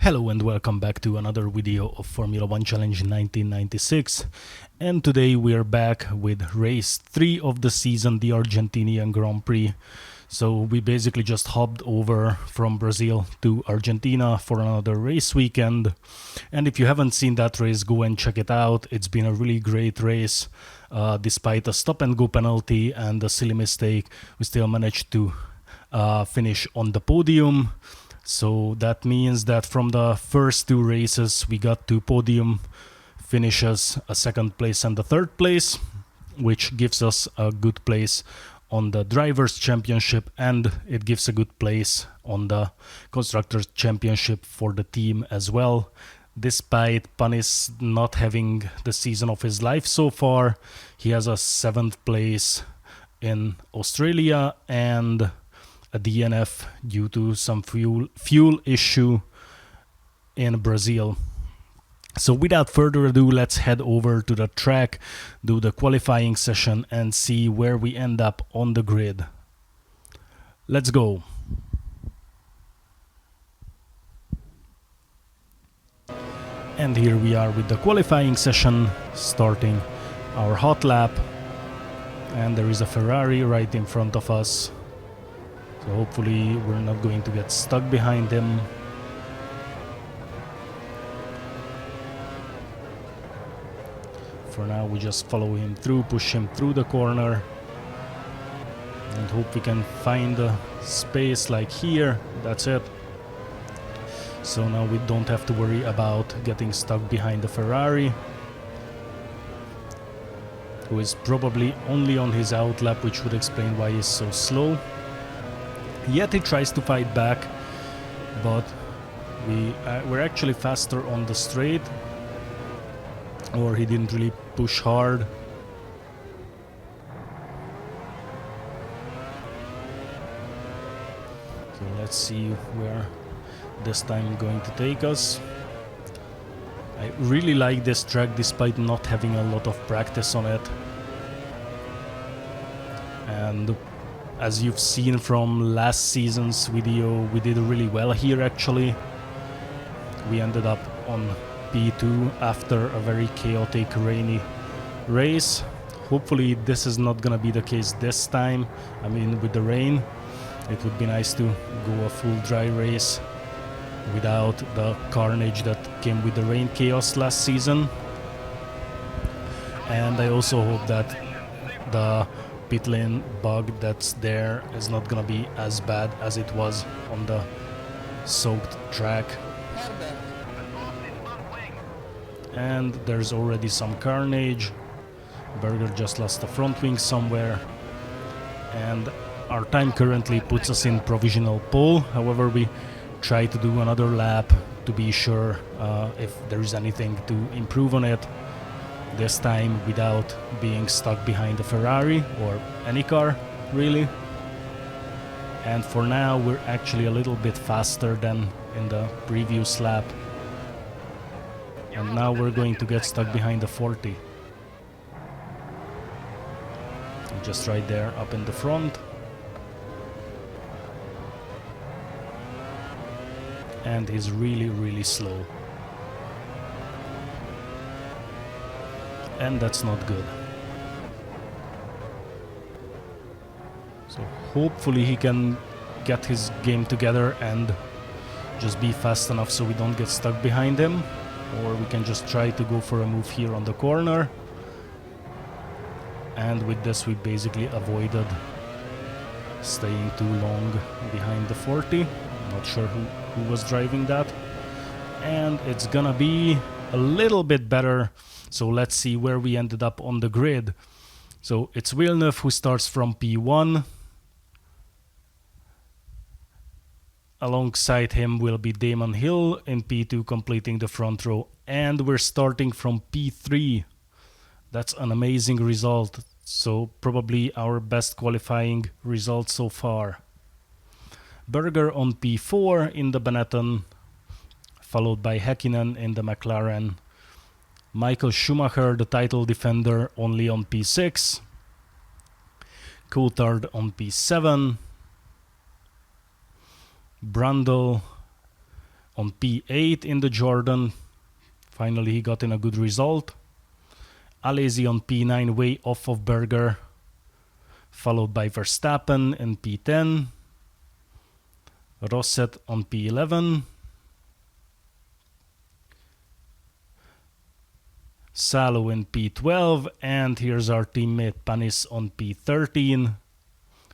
Hello and welcome back to another video of Formula 1 Challenge 1996, and today we are back with race 3 of the season, the Argentinian Grand Prix. So we basically just hopped over from Brazil to Argentina for another race weekend, and if you haven't seen that race, go and check it out. It's been a really great race. Despite a stop and go penalty and a silly mistake, we still managed to finish on the podium. So that means that from the first two races we got two podium finishes, a second place and a third place, which gives us a good place on the Drivers' Championship, and it gives a good place on the Constructors' Championship for the team as well. Despite Panis not having the season of his life so far, he has a 7th place in Australia and a DNF due to some fuel issue in Brazil. So without further ado, let's head over to the track, do the qualifying session and see where we end up on the grid. Let's go. And here we are with the qualifying session, starting our hot lap, and there is a Ferrari right in front of us. So hopefully we're not going to get stuck behind him. For now we just follow him through, push him through the corner, and hope we can find a space like here. That's it. So now we don't have to worry about getting stuck behind the Ferrari, who is probably only on his outlap, which would explain why he's so slow. Yet he tries to fight back, but we're actually faster on the straight, or he didn't really push hard. So let's see where this time going to take us. I really like this track despite not having a lot of practice on it. And as you've seen from last season's video, we did really well here actually. We ended up on P2 after a very chaotic, rainy race. Hopefully this is not gonna be the case this time. I mean, with the rain, it would be nice to go a full dry race without the carnage that came with the rain chaos last season. And I also hope that the pit lane bug that's there is not gonna be as bad as it was on the soaked track. And there's already some carnage. Berger just lost the front wing somewhere, and our time currently puts us in provisional pole. However, we try to do another lap to be sure if there is anything to improve on it, this time without being stuck behind a Ferrari or any car really. And for now we're actually a little bit faster than in the previous lap, and now we're going to get stuck behind the 40, just right there up in the front. And he's really slow. And that's not good. So hopefully he can get his game together and just be fast enough so we don't get stuck behind him, or we can just try to go for a move here on the corner. And with this we basically avoided staying too long behind the 40. I'm not sure who was driving that. And it's gonna be a little bit better. So let's see where we ended up on the grid. So it's Villeneuve who starts from P1. Alongside him will be Damon Hill in P2 completing the front row. And we're starting from P3. That's an amazing result. So probably our best qualifying result so far. Berger on P4 in the Benetton, followed by Häkkinen in the McLaren. Michael Schumacher, the title defender, only on P6. Coulthard on P7. Brundle On P8 in the Jordan, finally he got in a good result. Alesi on P9 way off of Berger, followed by Verstappen in P10. Rosset on P11. Salo in P12, and here's our teammate Panis on P13,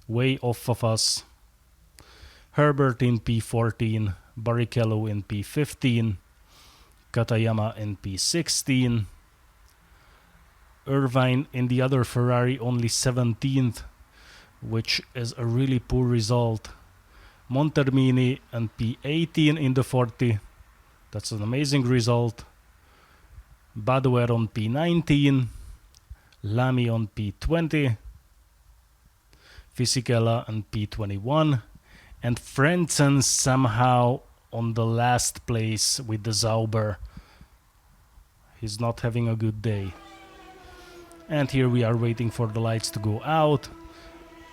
way off of us. Herbert in P14, Barrichello in P15, Katayama in P16, Irvine in the other Ferrari only 17th, which is a really poor result. Montermini and P18 in the 40, that's an amazing result. Badoer on P19, Lamy on P20, Fisichella on P21, and Frentzen somehow on the last place with the Sauber. He's not having a good day. And here we are waiting for the lights to go out.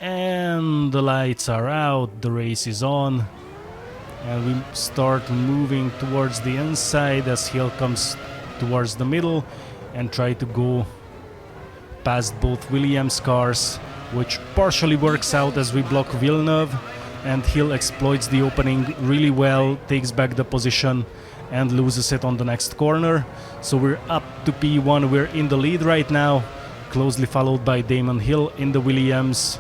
And the lights are out, the race is on. And we start moving towards the inside as Hill comes towards the middle and try to go past both Williams cars, which partially works out as we block Villeneuve, and Hill exploits the opening really well, takes back the position and loses it on the next corner. So we're up to P1, we're in the lead right now, closely followed by Damon Hill in the Williams,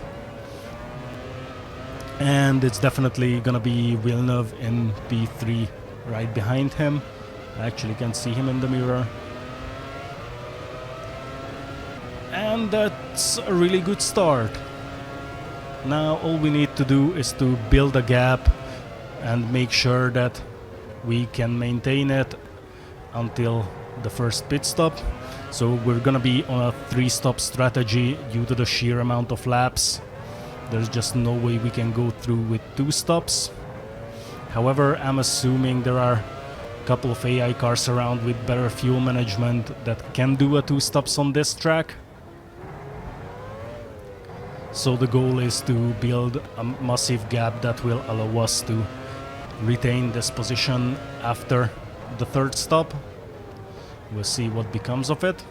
and it's definitely gonna be Villeneuve in P3 right behind him. I actually can see him in the mirror. And that's a really good start. Now all we need to do is to build a gap and make sure that we can maintain it until the first pit stop. So we're gonna be on a 3-stop strategy due to the sheer amount of laps. There's just no way we can go through with 2 stops. However, I'm assuming there are couple of AI cars around with better fuel management that can do a 2 stops on this track. So the goal is to build a massive gap that will allow us to retain this position after the 3rd stop. We'll see what becomes of it.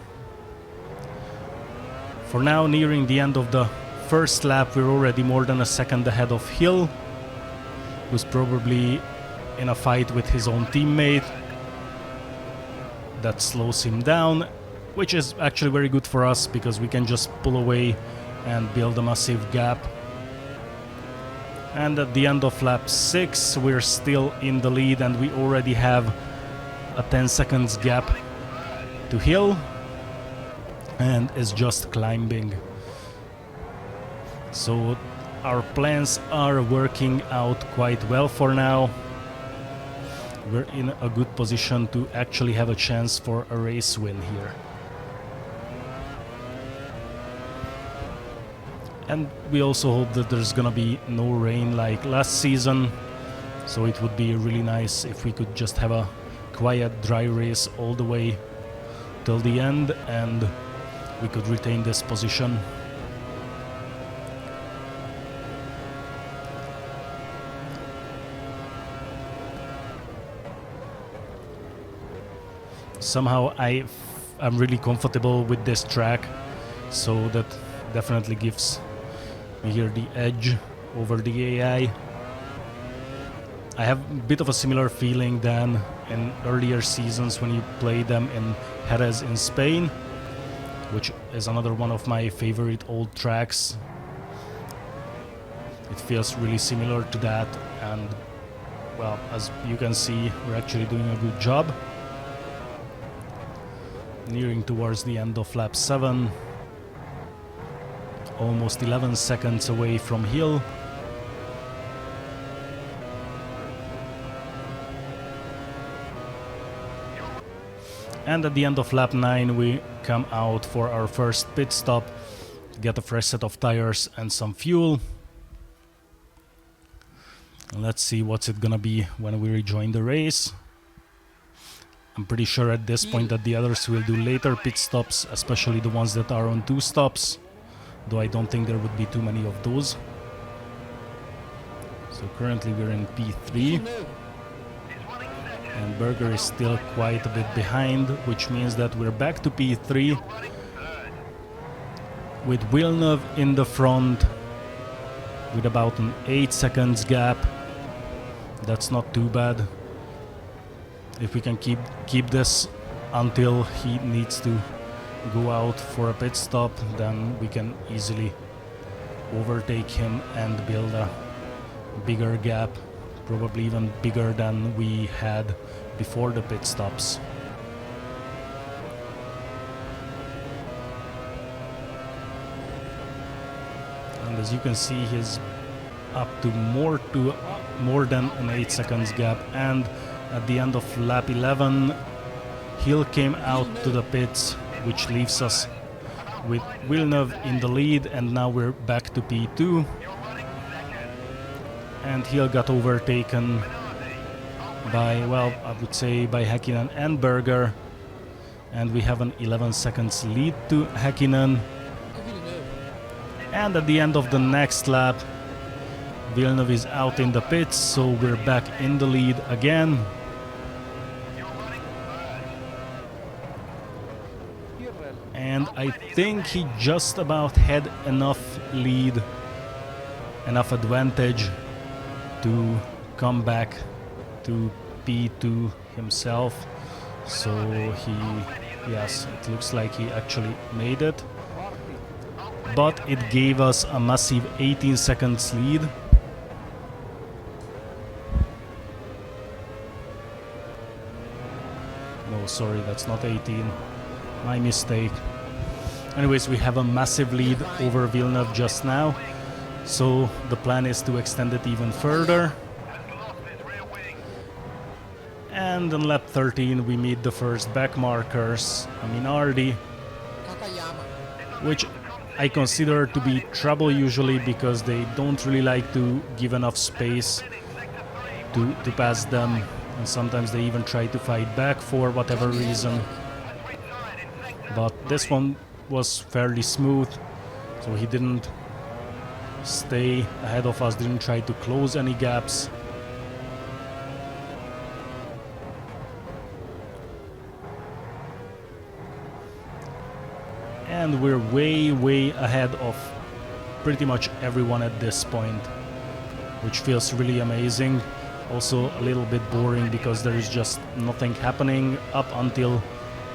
For now, nearing the end of the 1st lap, we're already more than a second ahead of Hill, who's probably in a fight with his own teammate. That slows him down, which is actually very good for us because we can just pull away and build a massive gap. And at the end of lap 6, we're still in the lead and we already have a 10 seconds gap to Hill, and is just climbing. So our plans are working out quite well for now. We're in a good position to actually have a chance for a race win here. And we also hope that there's gonna be no rain like last season, so it would be really nice if we could just have a quiet, dry race all the way till the end and we could retain this position. Somehow I'm really comfortable with this track, so that definitely gives me here the edge over the AI. I have a bit of a similar feeling than in earlier seasons when you play them in Jerez in Spain, which is another one of my favorite old tracks. It feels really similar to that, and well, as you can see, we're actually doing a good job. Nearing towards the end of lap 7, almost 11 seconds away from Hill. And at the end of lap 9 we come out for our first pit stop, get a fresh set of tires and some fuel. And let's see what's it gonna be when we rejoin the race. I'm pretty sure at this point that the others will do later pit stops, especially the ones that are on 2 stops, though I don't think there would be too many of those. So currently we're in P3. And Berger is still quite a bit behind, which means that we're back to P3 with Villeneuve in the front with about an 8 seconds gap. That's not too bad. If we can keep this until he needs to go out for a pit stop, then we can easily overtake him and build a bigger gap, probably even bigger than we had before the pit stops. And as you can see, he's up to more than an 8 seconds gap, and at the end of lap 11 Hill came out to the pits, which leaves us with Villeneuve in the lead, and now we're back to P2. And Hill got overtaken by, well, I would say by Häkkinen and Berger, and we have an 11 seconds lead to Häkkinen. And at the end of the next lap, Villeneuve is out in the pits, so we're back in the lead again. And I think he just about had enough lead, enough advantage to come back to P2 himself. So yes, it looks like he actually made it. But it gave us a massive 18 seconds lead. No, sorry, that's not 18. My mistake. Anyways, we have a massive lead over Villeneuve just now, so the plan is to extend it even further. And on lap 13 we meet the first back markers, Minardi, which I consider to be trouble usually because they don't really like to give enough space to pass them, and sometimes they even try to fight back for whatever reason. But this one was fairly smooth, so he didn't stay ahead of us, didn't try to close any gaps. And we're way ahead of pretty much everyone at this point, which feels really amazing. Also a little bit boring because there is just nothing happening up until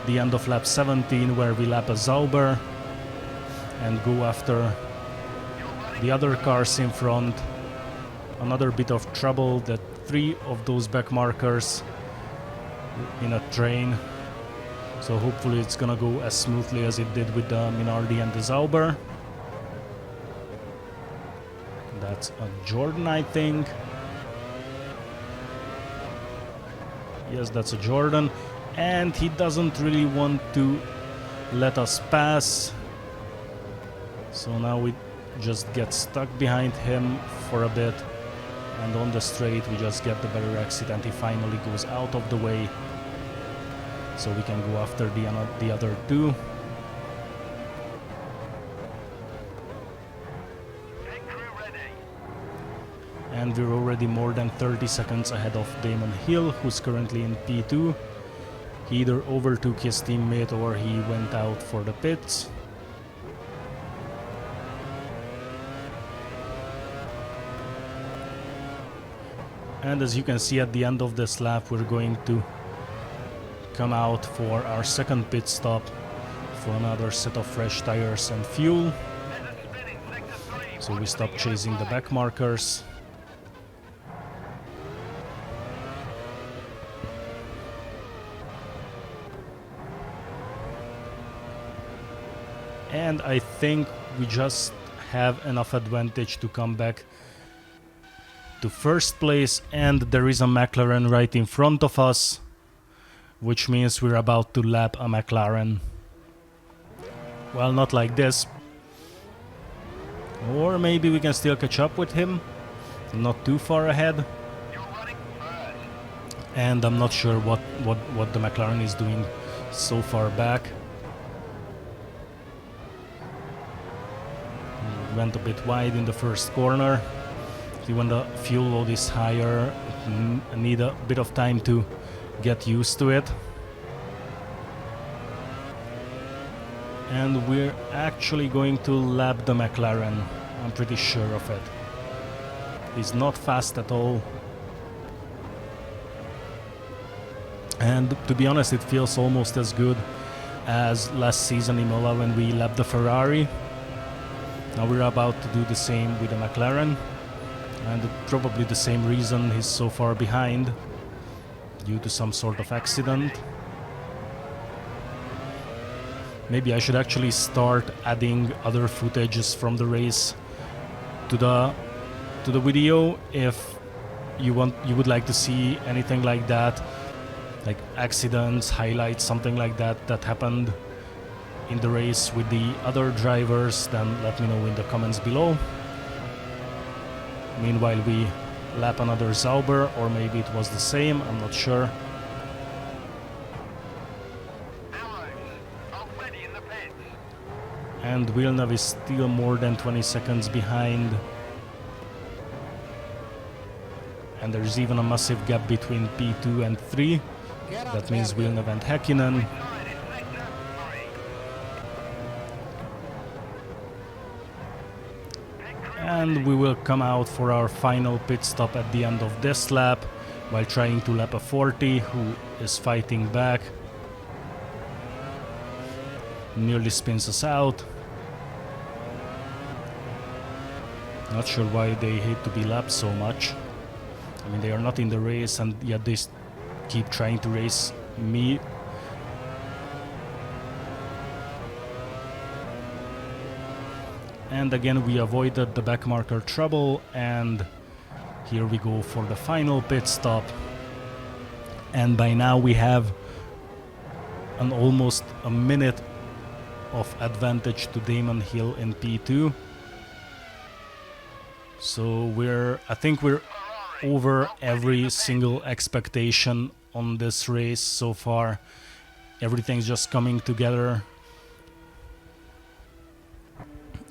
the end of lap 17, where we lap a Sauber and go after the other cars in front. Another bit of trouble, that 3 of those back markers in a train. So hopefully it's gonna go as smoothly as it did with the Minardi and the Sauber. That's a Jordan, I think. Yes, that's a Jordan. And he doesn't really want to let us pass. So now we just get stuck behind him for a bit. And on the straight we just get the better exit, and he finally goes out of the way. So we can go after the other 2. And we're already more than 30 seconds ahead of Damon Hill, who's currently in P2. He either overtook his teammate or he went out for the pits. And as you can see, at the end of this lap we're going to come out for our second pit stop for another set of fresh tires and fuel. So we stop chasing the back markers. And I think we just have enough advantage to come back to first place, and there is a McLaren right in front of us, which means we're about to lap a McLaren. Well, not like this. Or maybe we can still catch up with him, not too far ahead. And I'm not sure what the McLaren is doing so far back. Went a bit wide in the first corner. When the fuel load is higher, I need a bit of time to get used to it. And we're actually going to lap the McLaren. I'm pretty sure of it. He's not fast at all. And to be honest, it feels almost as good as last season in Imola when we lapped the Ferrari. Now we're about to do the same with the McLaren. And probably the same reason he's so far behind, due to some sort of accident. Maybe I should actually start adding other footages from the race to the video if you would like to see anything like that, like accidents, highlights, something like that happened in the race with the other drivers. Then let me know in the comments below. Meanwhile, we lap another Sauber, or maybe it was the same, I'm not sure. And Villeneuve is still more than 20 seconds behind. And there's even a massive gap between P2 and 3. That means Villeneuve and Häkkinen. And we will come out for our final pit stop at the end of this lap, while trying to lap a 40 who is fighting back. Nearly spins us out. Not sure why they hate to be lapped so much. I mean, they are not in the race and yet they keep trying to race me. And again we avoided the backmarker trouble, and here we go for the final pit stop. And by now we have almost a minute of advantage to Damon Hill in P2. So I think we're over every single expectation on this race so far. Everything's just coming together.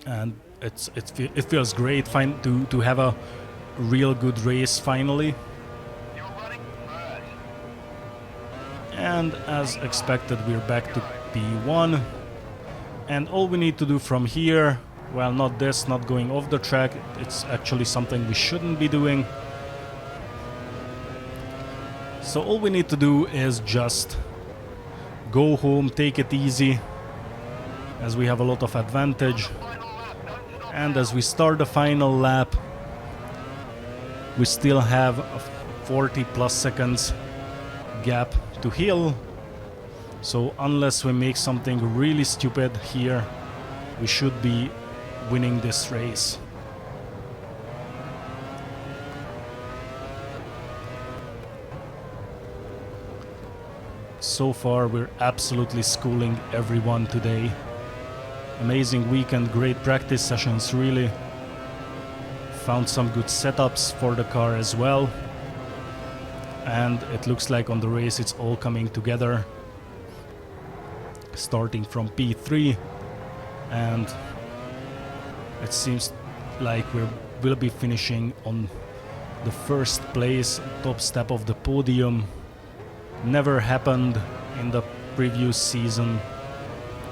And it feels great to have a real good race finally. And as expected, we're back to P1. And all we need to do from here, well, not going off the track, it's actually something we shouldn't be doing. So all we need to do is just go home, take it easy, as we have a lot of advantage. And as we start the final lap, we still have a 40 plus seconds gap to Hill. So unless we make something really stupid here, we should be winning this race. So far we're absolutely schooling everyone today. Amazing weekend, great practice sessions really. Found some good setups for the car as well. And it looks like on the race it's all coming together. Starting from P3, and it seems like we'll be finishing on the first place, top step of the podium. Never happened in the previous season,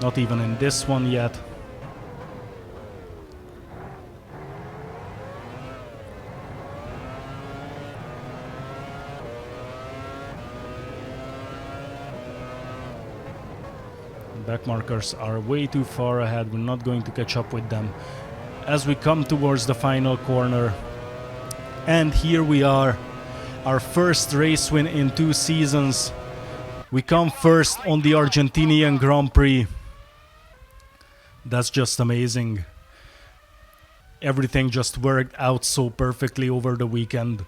not even in this one yet. Backmarkers are way too far ahead, we're not going to catch up with them as we come towards the final corner. And here we are, our first race win in 2 seasons. We come first on the Argentinian Grand Prix. That's just amazing. Everything just worked out so perfectly over the weekend.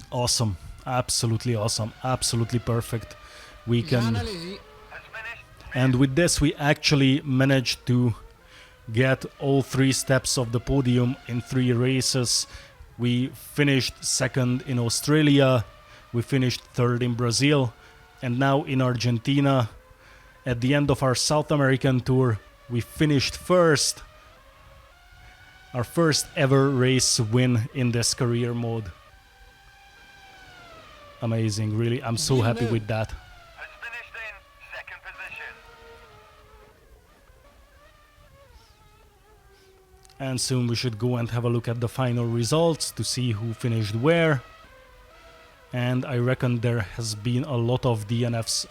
Awesome, absolutely awesome, absolutely perfect weekend. And with this we actually managed to get all 3 steps of the podium in 3 races. We finished 2nd in Australia, we finished 3rd in Brazil, and now in Argentina at the end of our South American tour we finished 1st. Our first ever race win in this career mode. amazing, really. I'm so happy with that. Has finished in second position. And soon we should go and have a look at the final results to see who finished where. And I reckon there has been a lot of DNFs.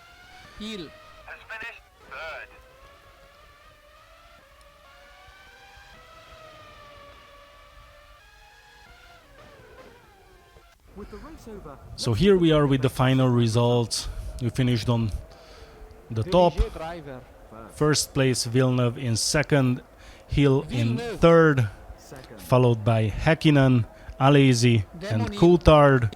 Heel. Has finished third. So here we are with the final results. We finished on the top. Driver. First place Villeneuve in second, Hill in third, followed by Häkkinen, Alesi and Coulthard.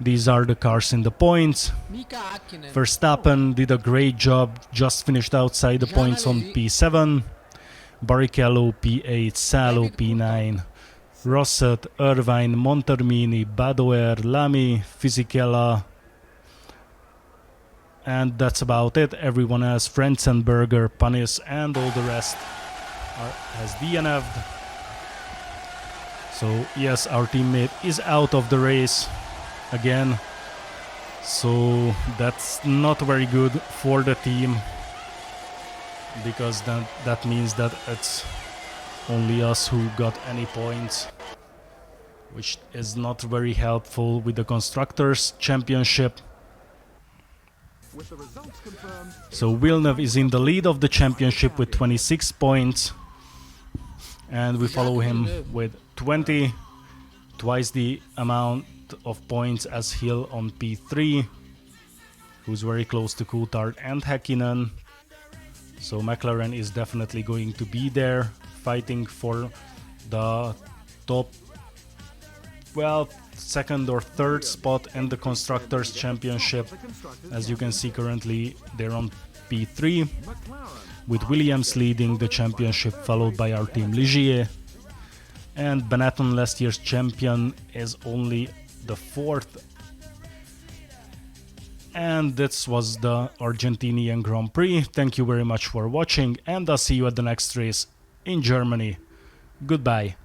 These are the cars in the points. Mika Häkkinen. Verstappen did a great job, just finished outside the points on P7. Barrichello P8, Salo P9. Rosset, Irvine, Montermini, Badoer, Lamy, Fisichella. And that's about it. Everyone else, Frenzenberger, Panis and all the rest has DNF'd. So yes, our teammate is out of the race again. So that's not very good for the team, because that means that it's only us who got any points, which is not very helpful with the Constructors' Championship. So Villeneuve is in the lead of the championship with 26 points, and we follow him with 20, twice the amount of points as Hill on P3, who's very close to Coulthard and Häkkinen. So McLaren is definitely going to be there, fighting for the top, well, second or third spot in the Constructors' Championship. As you can see, currently they're on P3, with Williams leading the championship, followed by our team Ligier. And Benetton, last year's champion, is only the fourth. And this was the Argentinian Grand Prix. Thank you very much for watching, and I'll see you at the next race in Germany. Goodbye.